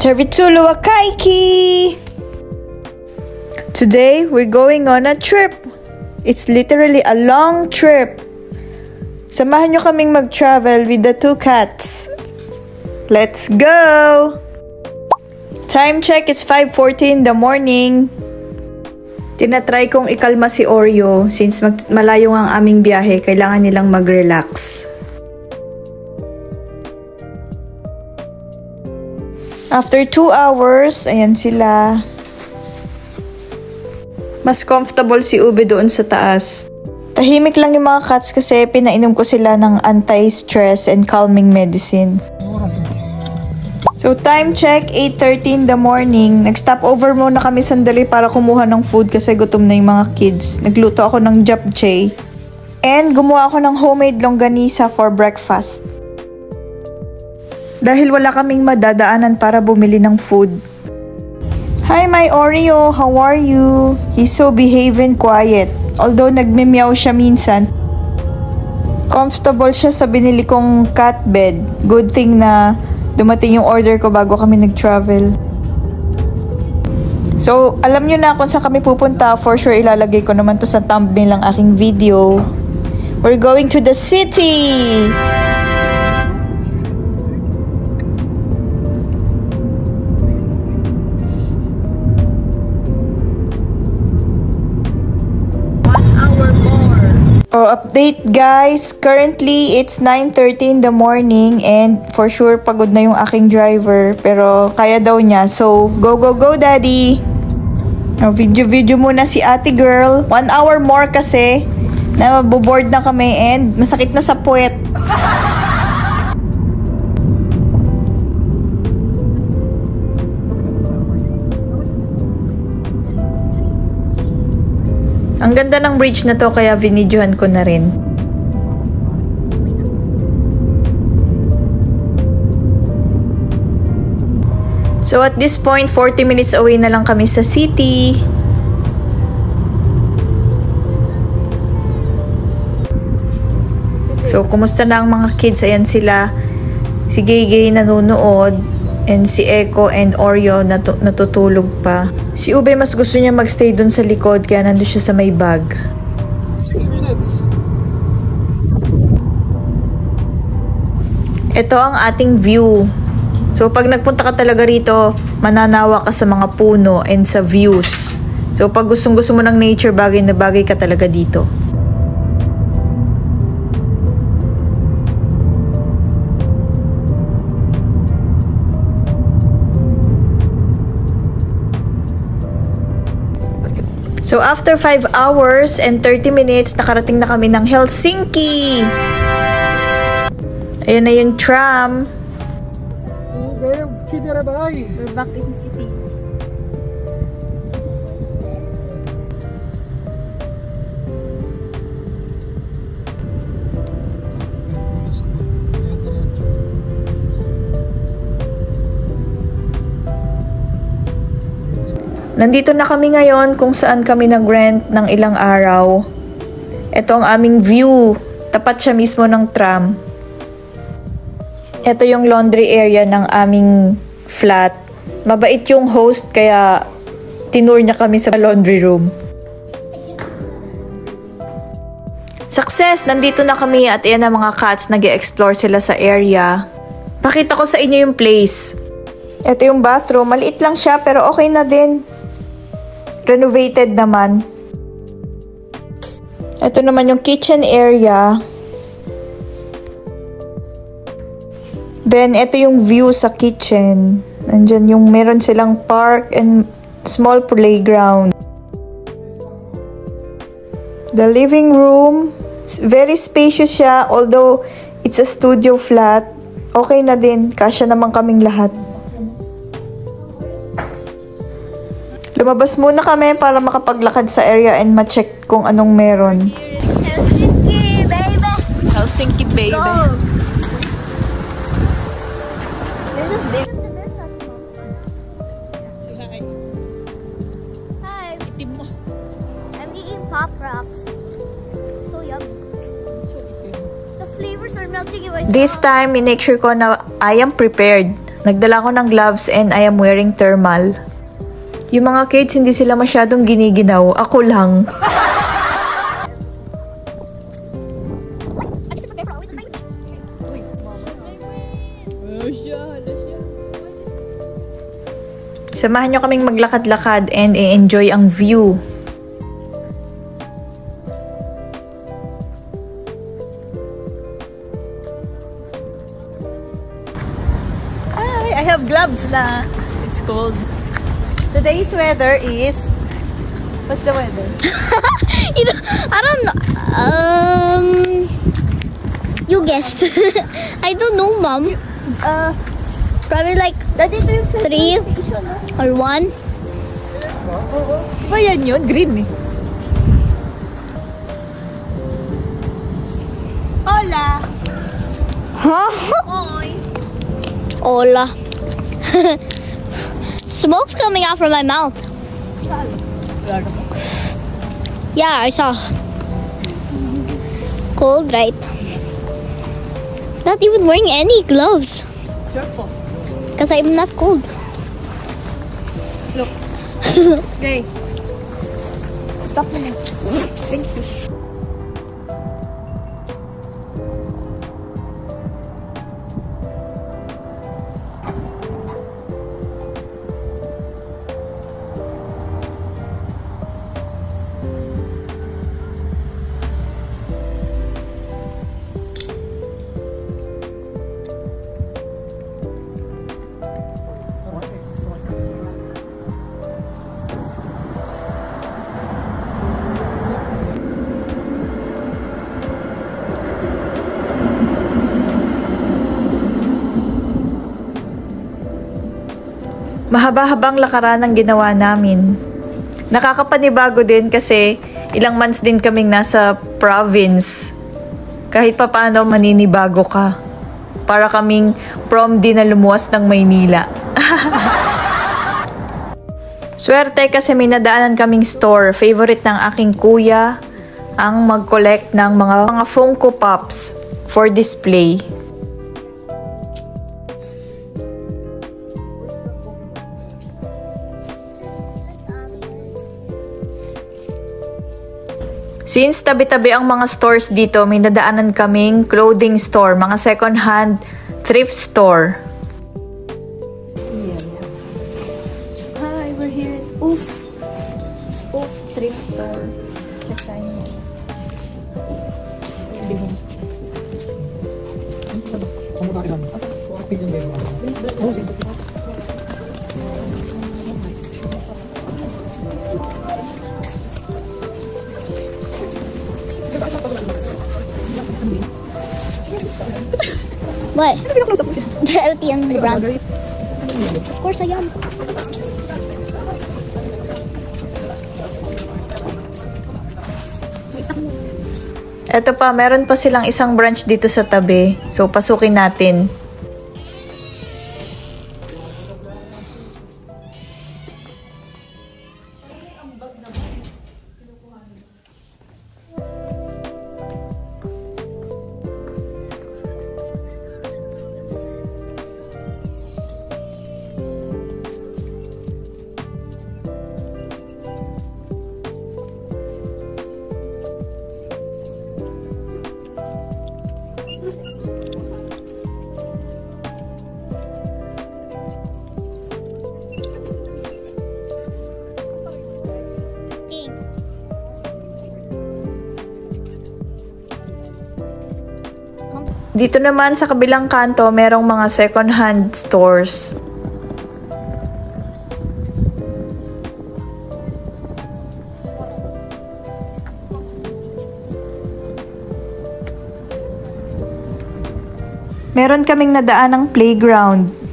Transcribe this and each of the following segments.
Tervetuloa kaikki! Today, we're going on a trip. It's literally a long trip. Samahan nyo kaming mag-travel with the 2 cats. Let's go! Time check, it's 5:40 in the morning. Tinatry kong ikalma si Oreo since malayo ang aming biyahe, kailangan nilang mag-relax. After 2 hours, ayan sila. Mas comfortable si Ube doon sa taas. Tahimik lang yung mga cats kasi pinainom ko sila ng anti-stress and calming medicine. So time check, 8:30 in the morning. Nag-stop over muna kami sandali para kumuha ng food kasi gutom na yung mga kids. Nagluto ako ng japchae. And gumawa ako ng homemade longganisa for breakfast. Dahil wala kaming madadaanan para bumili ng food. Hi my Oreo, how are you? He's so behaving quiet. Although nagme-meow siya minsan. Comfortable siya sa binili kong cat bed. Good thing na dumating yung order ko bago kami nag-travel. So, alam nyo na kung saan kami pupunta. For sure, ilalagay ko naman to sa thumbnail ng aking video. We're going to the city! Oh, update guys, currently it's 9:30 in the morning and for sure pagod na yung aking driver pero kaya daw niya, so go daddy. Oh, video muna si ate girl. 1 hour more kasi na maboboard na kami and masakit na sa puwet. Ang ganda ng bridge na to kaya vinidyohan ko na rin. So at this point, 40 minutes away na lang kami sa city. So kumusta na ang mga kids? Ayan sila. Si Gay nanonood. And si Echo and Oreo natutulog pa. Si Ube mas gusto niya magstay dun sa likod kaya nandun siya sa may bag. 6 minutes. Ito ang ating view. So pag nagpunta ka talaga rito, mananawa ka sa mga puno and sa views. So pag gusto mo ng nature, bagay na bagay ka talaga dito. So after 5 hours and 30 minutes, nakarating na kami ng Helsinki. Ayan na yung tram. We're back in city. Nandito na kami ngayon kung saan kami nag-rent ng ilang araw. Ito ang aming view. Tapat siya mismo ng tram. Ito yung laundry area ng aming flat. Mabait yung host kaya tinur niya kami sa laundry room. Success! Nandito na kami at ayan ang mga cats. Nag-e-explore sila sa area. Pakita ko sa inyo yung place. Ito yung bathroom. Maliit lang siya pero okay na din. Renovated naman. Ito naman yung kitchen area. Then, ito yung view sa kitchen. Nandyan yung meron silang park and small playground. The living room, very spacious siya. Although, it's a studio flat. Okay na din. Kasya naman kaming lahat. Lumabas muna kami para makapaglakad sa area and ma-check kung anong meron. Helsinki, baby! Helsinki, baby! Go! Hi! I'm eating Pop Rocks. So yummy. The flavors are melting in my tongue. This time, make sure ko na I am prepared. Nagdala ko ng gloves and I am wearing thermal. Yung mga kids, hindi sila masyadong giniginaw. Ako lang. Samahan nyo kaming maglakad-lakad and i-enjoy ang view. Hi, I have gloves na. It's cold. Today's weather is... What's the weather? I don't know. You guessed. I don't know, Mom. Probably like 3 or 1. Ba yan yun? Green eh. Hola! Huh? Oy! Hola. Smoke's coming out from my mouth. Yeah, I saw. Cold, right? Not even wearing any gloves. Sure. Because I'm not cold. Look. Okay. Stop mo na. Thank you. Mahaba-habang lakaran ang ginawa namin. Nakakapanibago din kasi ilang months din kaming nasa province. Kahit papaano maninibago ka. Para kaming prom din na lumuwas ng Maynila. Swerte kasi may nadaanan kaming store. Favorite ng aking kuya ang mag-collect ng mga Funko Pops for display. Since tabi-tabi ang mga stores dito, may nadaanan kaming clothing store, mga second-hand thrift store. Hi, we're here at Oof thrift store. Check tayo. What? LTM the brand. Of course I am. Eto pa, meron pa silang isang branch dito sa tabi. So, pasukin natin. Dito naman sa kabilang kanto, merong mga second-hand stores. Meron kaming nadaan ng playground.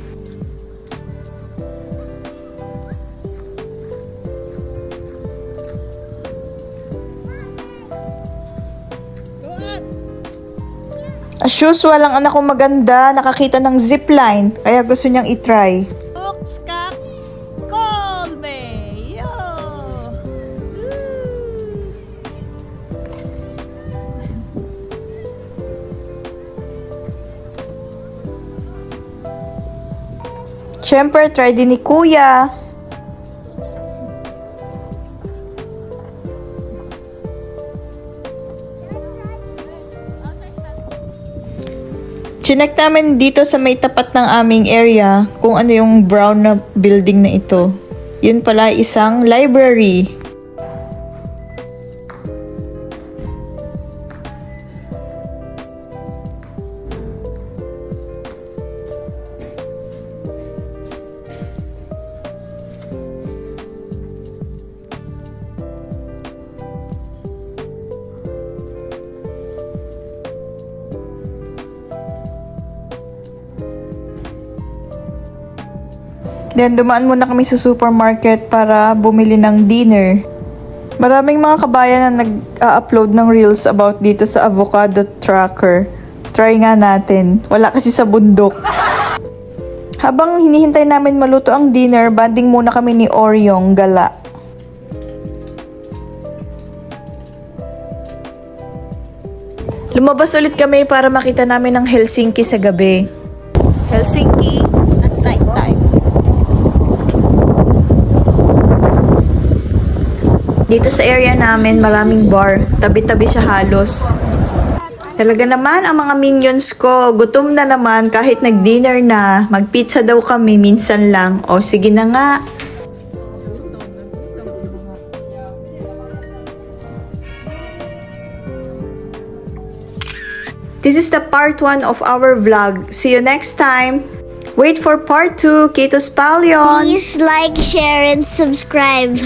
As usual, ang anak ko maganda, nakakita ng zipline, kaya gusto niyang itry. Cooks, cocks, call me! Yo! Siyempre, try din ni Kuya. Chinek namin dito sa may tapat ng aming area kung ano yung brown na building na ito. Yun pala isang library. Then, dumaan muna kami sa supermarket para bumili ng dinner. Maraming mga kabayan na nag-upload ng reels about dito sa avocado tracker. Try nga natin. Wala kasi sa bundok. Habang hinihintay namin maluto ang dinner, banding muna kami ni Oryong gala. Lumabas ulit kami para makita namin ang Helsinki sa gabi. Helsinki at night time. Dito sa area namin, maraming bar. Tabi-tabi siya halos. Talaga naman ang mga minions ko. Gutom na naman kahit nag-dinner na. Mag-pizza daw kami minsan lang. O sige na nga. This is the part 1 of our vlog. See you next time. Wait for part 2. Kitos Palyon. Please like, share, and subscribe.